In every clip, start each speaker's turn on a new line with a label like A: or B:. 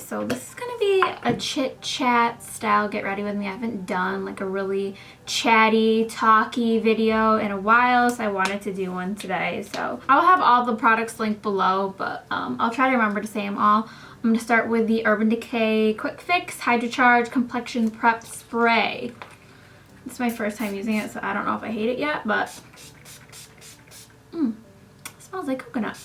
A: so this is gonna be a chit chat style get ready with me. I haven't done like a really chatty, talky video in a while, so I wanted to do one today. So I'll have all the products linked below, but I'll try to remember to say them all. I'm gonna start with the Urban Decay Quick Fix Hydro Charge Complexion Prep Spray. It's my first time using it, so I don't know if I hate it yet, but it smells like coconut.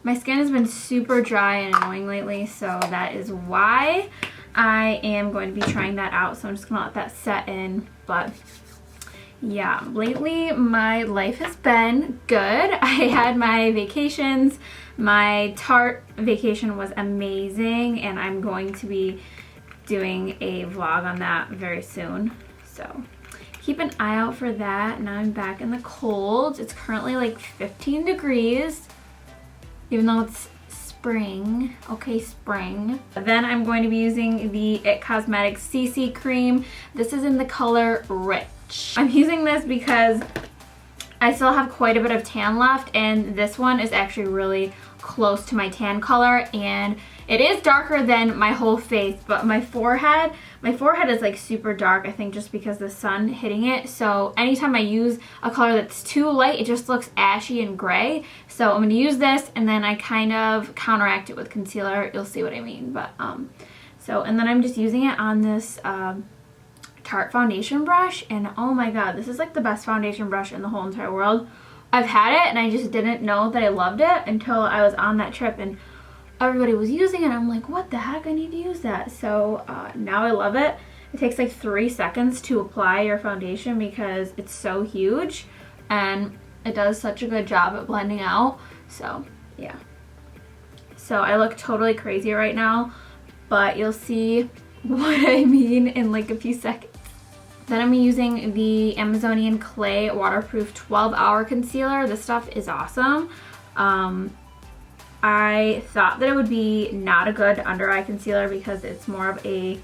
A: My skin has been super dry and annoying lately, so that is why I am going to be trying that out. So I'm just gonna let that set in. But yeah, lately my life has been good. I had my vacations. My Tarte vacation was amazing, and I'm going to be doing a vlog on that very soon. So keep an eye out for that. Now I'm back in the cold. It's currently like 15 degrees. Even though it's spring. Okay, spring. Then I'm going to be using the IT Cosmetics CC cream. This is in the color Rich. I'm using this because I still have quite a bit of tan left, and this one is actually really close to my tan color, and it is darker than my whole face, but my forehead is like super dark, I think just because the sun hitting it. So anytime I use a color that's too light, it just looks ashy and gray. So I'm gonna use this, and then I kind of counteract it with concealer. You'll see what I mean. But and then I'm just using it on this Tarte foundation brush, and oh my god, this is like the best foundation brush in the whole entire world. I've had it and I just didn't know that I loved it until I was on that trip and everybody was using it. I'm like, what the heck, I need to use that. So now I love it. It takes like 3 seconds to apply your foundation because it's so huge, and it does such a good job at blending out. So yeah, so I look totally crazy right now, but you'll see what I mean in like a few seconds. Then I'm using the Amazonian Clay Waterproof 12-Hour Concealer. This stuff is awesome. I thought that it would be not a good under eye concealer because it's more of a,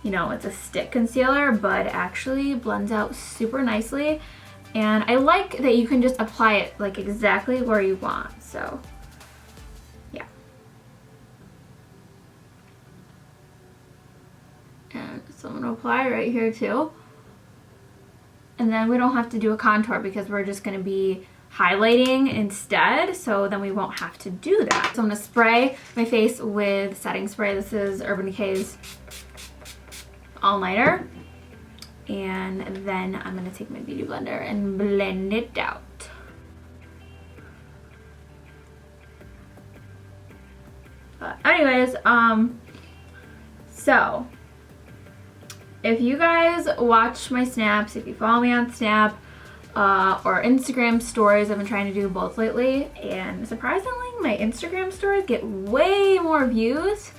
A: it's a stick concealer, but it actually blends out super nicely. And I like that you can just apply it like exactly where you want, so yeah. And so I'm gonna apply it right here too. And then we don't have to do a contour because we're just gonna be highlighting instead, so then we won't have to do that. So I'm gonna spray my face with setting spray. This is Urban Decay's All Nighter. And then I'm gonna take my beauty blender and blend it out. But anyways, so if you guys watch my snaps, if you follow me on Snap or Instagram stories, I've been trying to do both lately, and surprisingly my Instagram stories get way more views.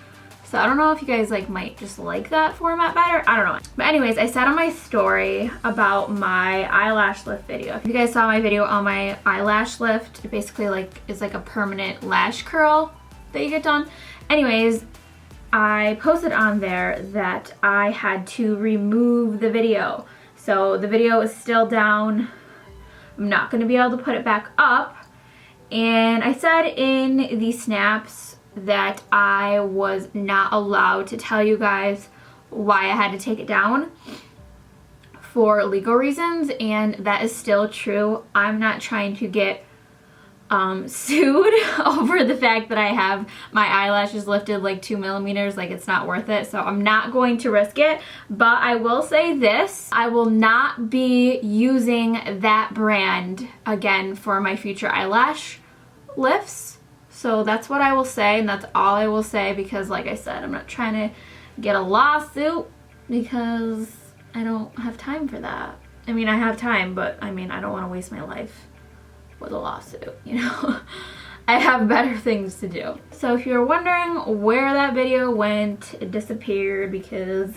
A: So I don't know if you guys might just like that format better. I don't know. But anyways, I said on my story about my eyelash lift video. If you guys saw my video on my eyelash lift, it basically is like a permanent lash curl that you get done. Anyways, I posted on there that I had to remove the video. So the video is still down. I'm not going to be able to put it back up. And I said in the snaps that I was not allowed to tell you guys why I had to take it down for legal reasons, and that is still true. I'm not trying to get sued over the fact that I have my eyelashes lifted like 2 millimeters. Like, it's not worth it, so I'm not going to risk it. But I will say this, I will not be using that brand again for my future eyelash lifts. So that's what I will say, and that's all I will say, because like I said, I'm not trying to get a lawsuit because I don't have time for that. I mean, I have time, but I mean, I don't want to waste my life with a lawsuit, I have better things to do. So if you're wondering where that video went, it disappeared because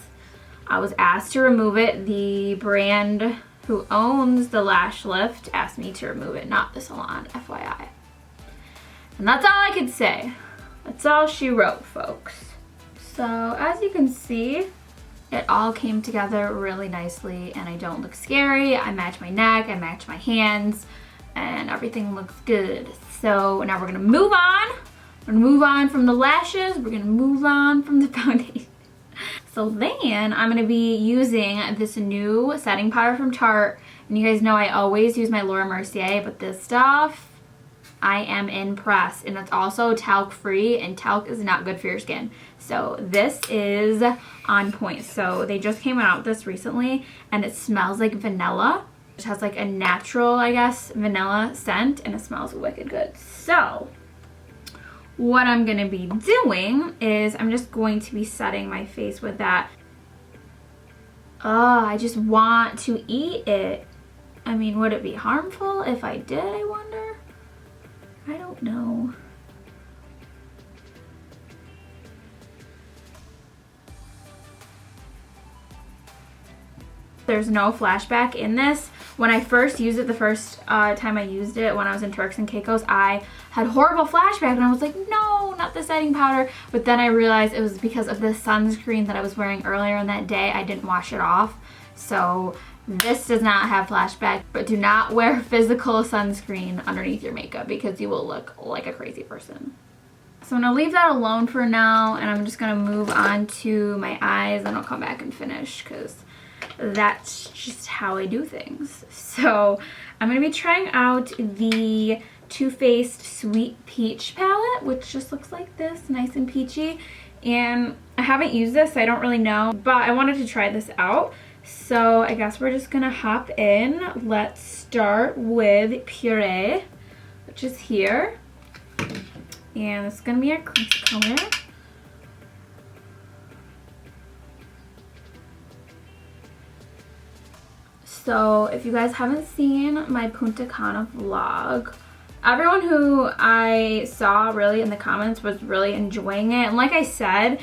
A: I was asked to remove it. The brand who owns the lash lift asked me to remove it, not the salon, FYI. And that's all I could say. That's all she wrote, folks. So as you can see, it all came together really nicely, and I don't look scary. I match my neck, I match my hands, and everything looks good. So now we're gonna move on We're gonna move on from the lashes. We're gonna move on from the foundation. So then I'm gonna be using this new setting powder from Tarte. And you guys know I always use my Laura Mercier, but this stuff, I am impressed. And it's also talc free, and talc is not good for your skin. So this is on point. So they just came out with this recently, and it smells like vanilla. It has like a natural, I guess, vanilla scent, and it smells wicked good. So what I'm gonna be doing is I'm just going to be setting my face with that. Oh, I just want to eat it. I mean, would it be harmful if I did, I wonder? I don't know. There's no flashback in this. When I first used it, the first time I used it when I was in Turks and Caicos, I had horrible flashback and I was like, no, not the setting powder. But then I realized it was because of the sunscreen that I was wearing earlier in that day. I didn't wash it off. So this does not have flashback, but do not wear physical sunscreen underneath your makeup because you will look like a crazy person. So I'm gonna leave that alone for now, and I'm just gonna move on to my eyes, and I'll come back and finish because that's just how I do things. So I'm going to be trying out the Too Faced Sweet Peach palette, which just looks like this, nice and peachy. And I haven't used this, so I don't really know, but I wanted to try this out. So I guess we're just going to hop in. Let's start with Puree, which is here. And it's going to be our crease color. So if you guys haven't seen my Punta Cana vlog, everyone who I saw really in the comments was really enjoying it. And like I said,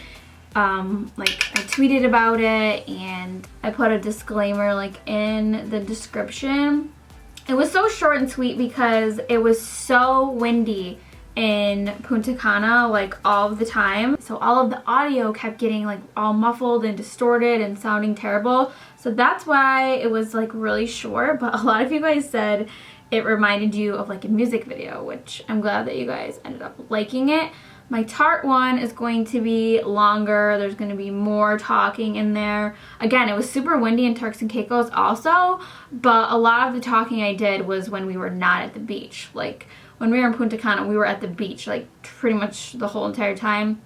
A: like I tweeted about it and I put a disclaimer like in the description. It was so short and sweet because it was so windy in Punta Cana like all of the time, so all of the audio kept getting like all muffled and distorted and sounding terrible. So that's why it was like really short, but a lot of you guys said it reminded you of like a music video, which I'm glad that you guys ended up liking it. My Tarte one is going to be longer. There's going to be more talking in there. Again, it was super windy in Turks and Caicos also, but a lot of the talking I did was when we were not at the beach. Like when we were in Punta Cana, we were at the beach like pretty much the whole entire time.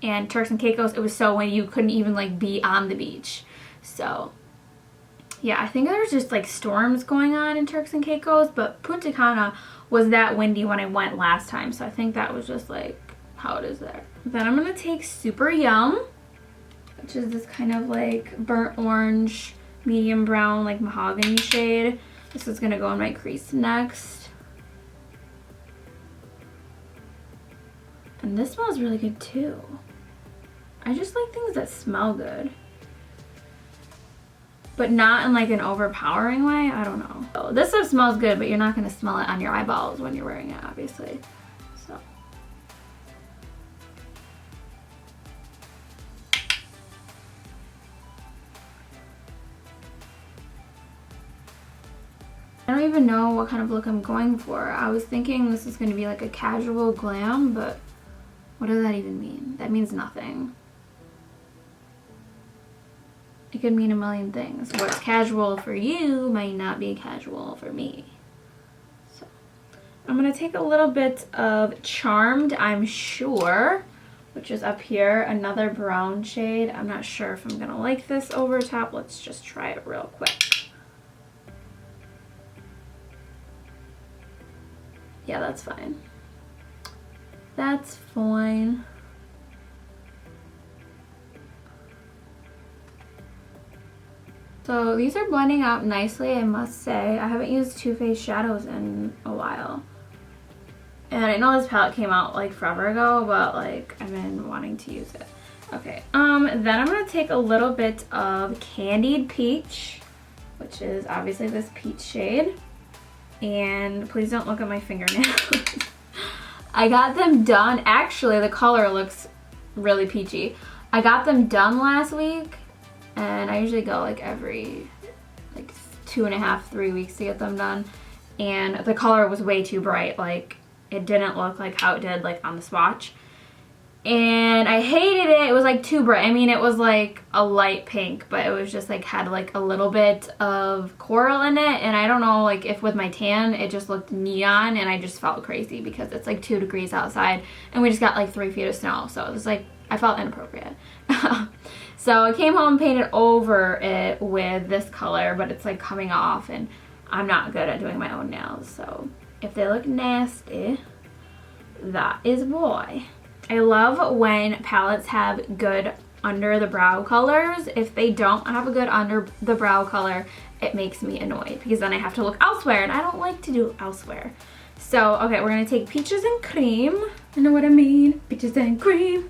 A: And Turks and Caicos, it was so windy you couldn't even like be on the beach. So yeah, I think there's just like storms going on in Turks and Caicos, but Punta Cana was that windy when I went last time. So I think that was just like how it is there. Then I'm gonna take Super Yum, which is this kind of like burnt orange, medium brown, like mahogany shade. This is gonna go in my crease next. And this smells really good too. I just like things that smell good, but not in like an overpowering way. I don't know. So this stuff smells good, but you're not gonna smell it on your eyeballs when you're wearing it, obviously. So. I don't even know what kind of look I'm going for. I was thinking this is gonna be like a casual glam, but what does that even mean? That means nothing. It could mean a million things. What's casual for you might not be casual for me. So I'm gonna take a little bit of Charmed, I'm sure, which is up here, another brown shade. I'm not sure if I'm gonna like this over top. Let's just try it real quick. Yeah, that's fine. That's fine. So these are blending out nicely, I must say. I haven't used Too Faced shadows in a while. And I know this palette came out like forever ago, but like I've been wanting to use it. Okay, then I'm gonna take a little bit of Candied Peach, which is obviously this peach shade. And please don't look at my fingernails. I got them done. Actually, the color looks really peachy. I got them done last week, and I usually go like every like 2.5, 3 weeks to get them done. And the color was way too bright. Like it didn't look like how it did like on the swatch. And I hated it. It was like too bright. I mean, it was like a light pink, but it was just like had like a little bit of coral in it. And I don't know, like if with my tan, it just looked neon, and I just felt crazy because it's like 2 degrees outside and we just got like 3 feet of snow. So it was like, I felt inappropriate. So I came home and painted over it with this color, but it's like coming off, and I'm not good at doing my own nails. So if they look nasty, that is why. I love when palettes have good under the brow colors. If they don't have a good under the brow color, it makes me annoyed because then I have to look elsewhere, and I don't like to do elsewhere. So, okay, we're gonna take Peaches and Cream. You know what I mean? Peaches and Cream.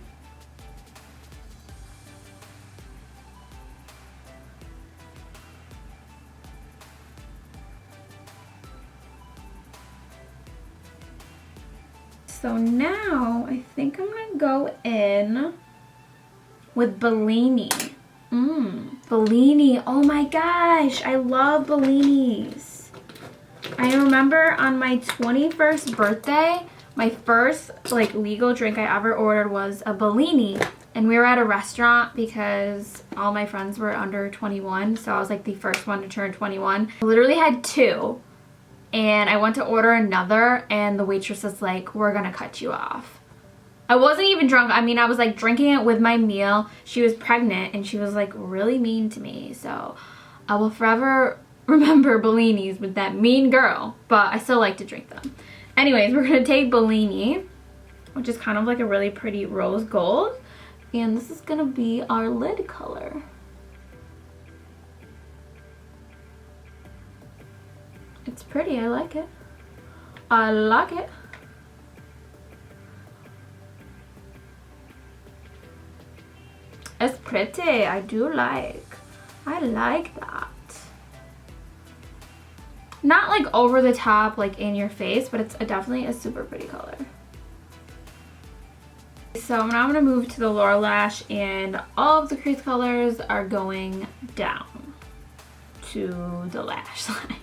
A: So now I think I'm gonna go in with Bellini. Bellini, oh my gosh, I love Bellinis. I remember on my 21st birthday, my first like legal drink I ever ordered was a Bellini. And we were at a restaurant because all my friends were under 21, so I was like the first one to turn 21. I literally had 2. And I went to order another, and the waitress was like, we're gonna cut you off. I wasn't even drunk. I mean, I was like drinking it with my meal. She was pregnant, and she was like really mean to me. So I will forever remember Bellinis with that mean girl, but I still like to drink them. Anyways, we're gonna take Bellini, which is kind of like a really pretty rose gold. And this is gonna be our lid color. It's pretty, I like it. I like it. It's pretty, I do like. I like that. Not like over the top, like in your face, but it's definitely a super pretty color. So now I'm gonna move to the Lower Lash, and all of the crease colors are going down to the lash line.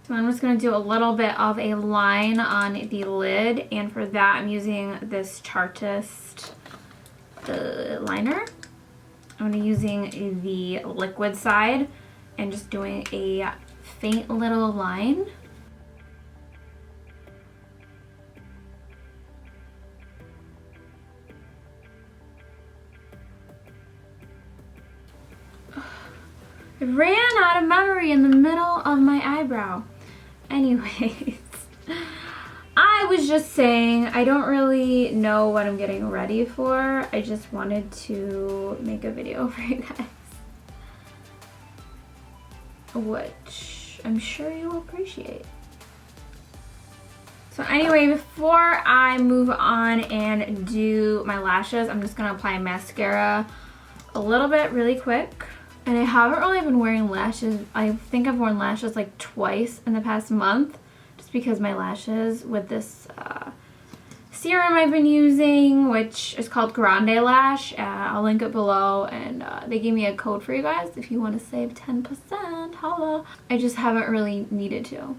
A: So I'm just going to do a little bit of a line on the lid, and for that I'm using this Chartist liner. I'm using the liquid side and just doing a faint little line. I ran out of memory in the middle of my eyebrow. Anyways, I was just saying I don't really know what I'm getting ready for. I just wanted to make a video for you guys, which I'm sure you'll appreciate. So anyway, before I move on and do my lashes, I'm just gonna apply mascara a little bit really quick. And I haven't really been wearing lashes. I think I've worn lashes like twice in the past month, just because my lashes with this serum I've been using, which is called Grande Lash. I'll link it below, and they gave me a code for you guys if you want to save 10%. Holla. I just haven't really needed to.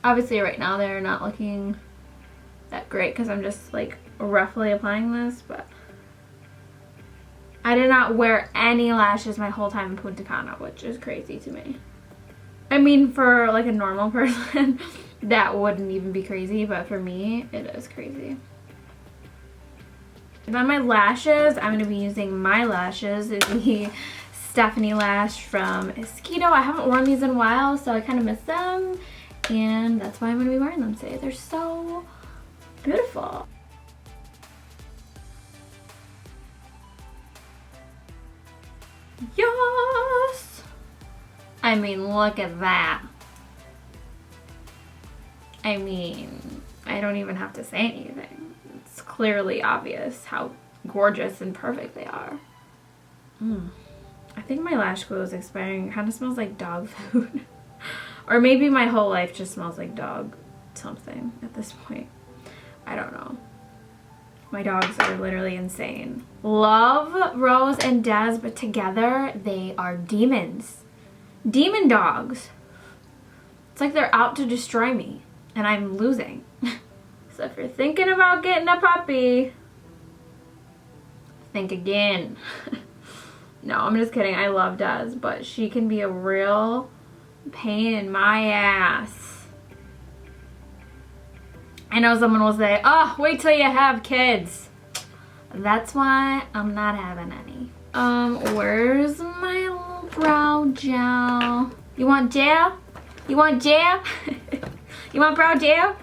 A: Obviously right now they're not looking that great because I'm just like roughly applying this, but I did not wear any lashes my whole time in Punta Cana, which is crazy to me. I mean, for like a normal person, that wouldn't even be crazy, but for me, it is crazy. And on my lashes, I'm going to be using my lashes, the Stephanie Lash from ESQUIDO. I haven't worn these in a while, so I kind of miss them, and that's why I'm going to be wearing them today. They're so beautiful. Yes! I mean, look at that. I mean, I don't even have to say anything. It's clearly obvious how gorgeous and perfect they are. I think my lash glue is expiring. It kind of smells like dog food. Or maybe my whole life just smells like dog something at this point. I don't know. My dogs are literally insane. Love Rose and Des, but together they are demons. Demon dogs. It's like they're out to destroy me and I'm losing. So if you're thinking about getting a puppy, think again. No, I'm just kidding. I love Des, but she can be a real pain in my ass. I know someone will say, oh, wait till you have kids. That's why I'm not having any. Where's my little brow gel? You want gel? You want gel? You want brow gel?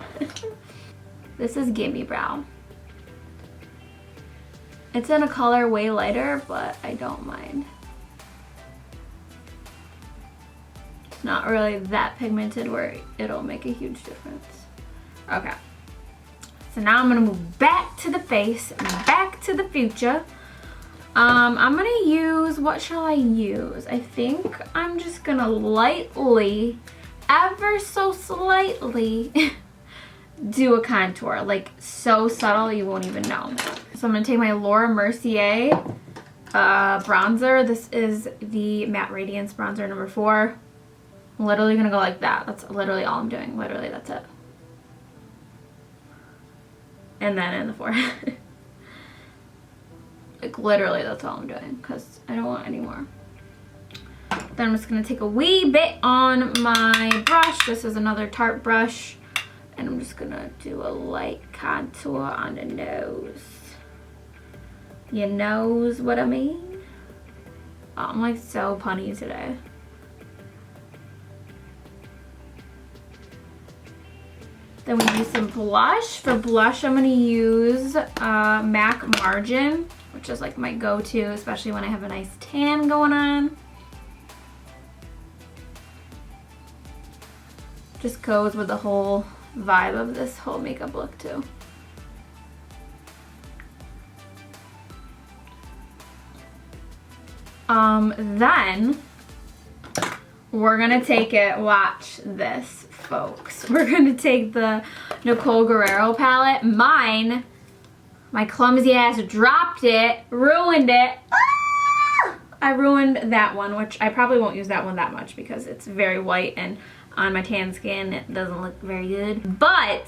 A: This is Gimme Brow. It's in a color way lighter, but I don't mind. It's not really that pigmented where it'll make a huge difference. Okay. So now I'm gonna move back to the face, back to the future. I'm gonna use, what shall I use? I think I'm just gonna lightly, ever so slightly, do a contour, like so subtle you won't even know. So I'm gonna take my Mercier bronzer. This is the Matte Radiance bronzer number 4. I'm literally gonna go like that. That's literally all I'm doing. Literally, that's it. And then in the forehead. Like literally that's all I'm doing because I don't want any more. Then I'm just gonna take a wee bit on my brush. This is another Tarte brush. And I'm just gonna do a light contour on the nose. You knows what I mean? Oh, I'm like so punny today. Then we use some blush. For blush, I'm gonna use MAC Margin, which is like my go-to, especially when I have a nice tan going on. Just goes with the whole vibe of this whole makeup look too. Then we're gonna take it, watch this folks. We're gonna take the NICOLE Guerrierro palette. Mine, my clumsy ass dropped it, ruined it. Ah! I ruined that one, which I probably won't use that one that much because it's very white and on my tan skin it doesn't look very good. But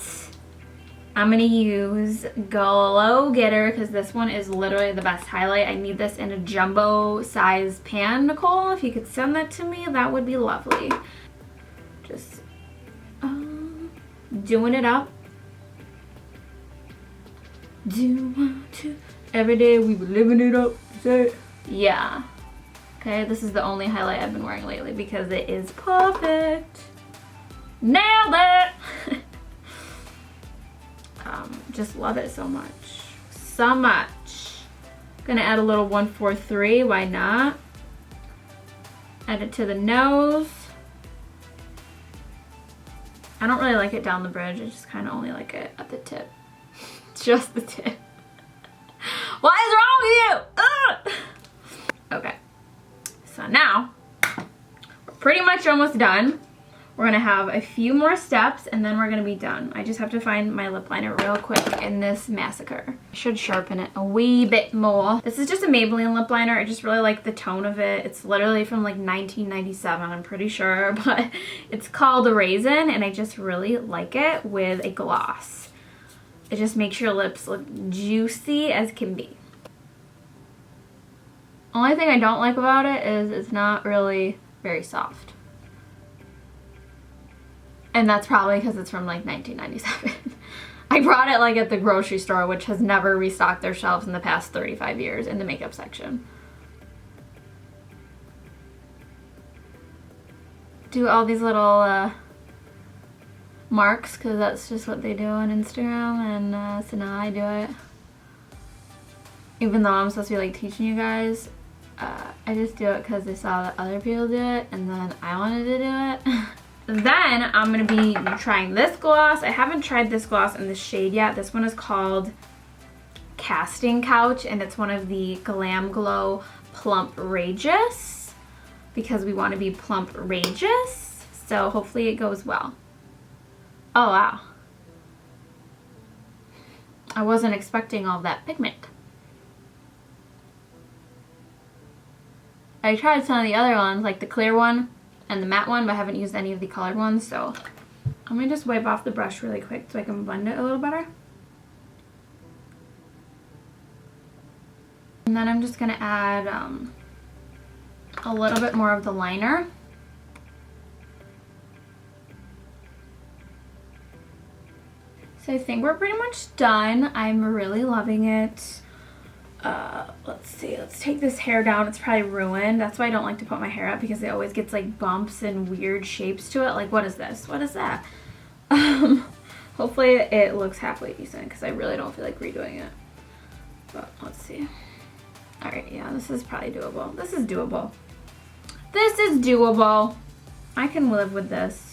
A: I'm gonna use Glow Getter because this one is literally the best highlight. I need this in a jumbo size pan, Nicole. If you could send that to me, that would be lovely. Just doing it up. Every day we were living it up. Yeah. Okay, this is the only highlight I've been wearing lately because it is perfect. Nailed it! Just love it so much. So much. Gonna add a little 143, why not? Add it to the nose. I don't really like it down the bridge, I just kind of only like it at the tip. Just the tip. What is wrong with you? Ugh! Okay. So now, we're pretty much almost done. We're gonna have a few more steps and then we're gonna be done. I just have to find my lip liner real quick in this Massacre. I should sharpen it a wee bit more. This is just a Maybelline lip liner. I just really like the tone of it. It's literally from like 1997, I'm pretty sure, but it's called Raisin and I just really like it with a gloss. It just makes your lips look juicy as can be. Only thing I don't like about it is it's not really very soft. And that's probably because it's from like 1997. I brought it like at the grocery store, which has never restocked their shelves in the past 35 years in the makeup section. Do all these little marks because that's just what they do on Instagram, and so now I do it. Even though I'm supposed to be like teaching you guys, I just do it because I saw that other people do it and then I wanted to do it. Then I'm going to be trying this gloss. I haven't tried this gloss in this shade yet. This one is called Casting Couch and it's one of the Glam Glow Plumprageous because we want to be plumprageous. So hopefully it goes well. Oh wow. I wasn't expecting all that pigment. I tried some of the other ones, like the clear one and the matte one, but I haven't used any of the colored ones, so I'm gonna just wipe off the brush really quick so I can blend it a little better. And then I'm just gonna add a little bit more of the liner. So I think we're pretty much done. I'm really loving it. Let's see, let's take this hair down. It's probably ruined. That's why I don't like to put my hair up, because it always gets like bumps and weird shapes to it. Like, what is this? What is that? Hopefully it looks halfway decent, because I really don't feel like redoing it. But let's see. Alright, yeah, this is probably doable. This is doable. This is doable. I can live with this.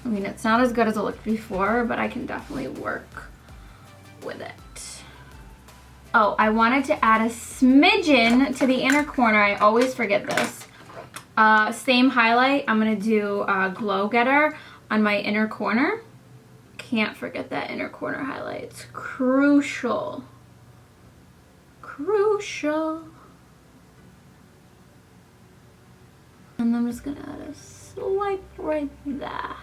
A: I mean, it's not as good as it looked before, but I can definitely work with it. Oh, I wanted to add a smidgen to the inner corner. I always forget this. Same highlight. I'm going to do Glow Getter on my inner corner. Can't forget that inner corner highlight. It's crucial. Crucial. And I'm just going to add a swipe right there.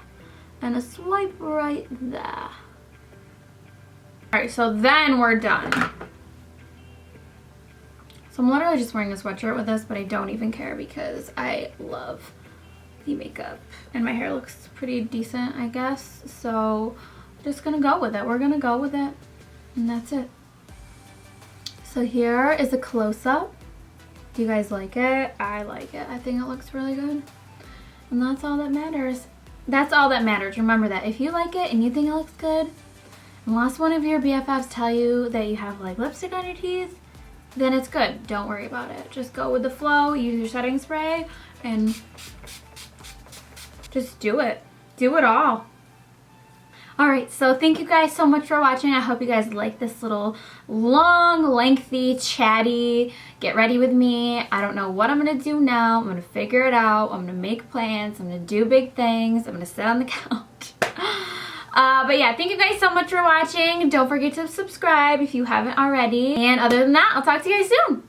A: And a swipe right there. Alright, so then we're done. So I'm literally just wearing a sweatshirt with this, but I don't even care because I love the makeup. And my hair looks pretty decent, I guess. So I'm just gonna go with it. We're gonna go with it. And that's it. So here is a close-up. Do you guys like it? I like it. I think it looks really good. And that's all that matters. That's all that matters. Remember that. If you like it and you think it looks good, unless one of your BFFs tell you that you have like lipstick on your teeth, then it's good. Don't worry about it. Just go with the flow, use your setting spray, and just do it. Do it all. Alright, so thank you guys so much for watching. I hope you guys like this little long, lengthy, chatty, get ready with me. I don't know what I'm going to do now. I'm going to figure it out. I'm going to make plans. I'm going to do big things. I'm going to sit on the couch. But yeah, thank you guys so much for watching. Don't forget to subscribe if you haven't already. And other than that, I'll talk to you guys soon.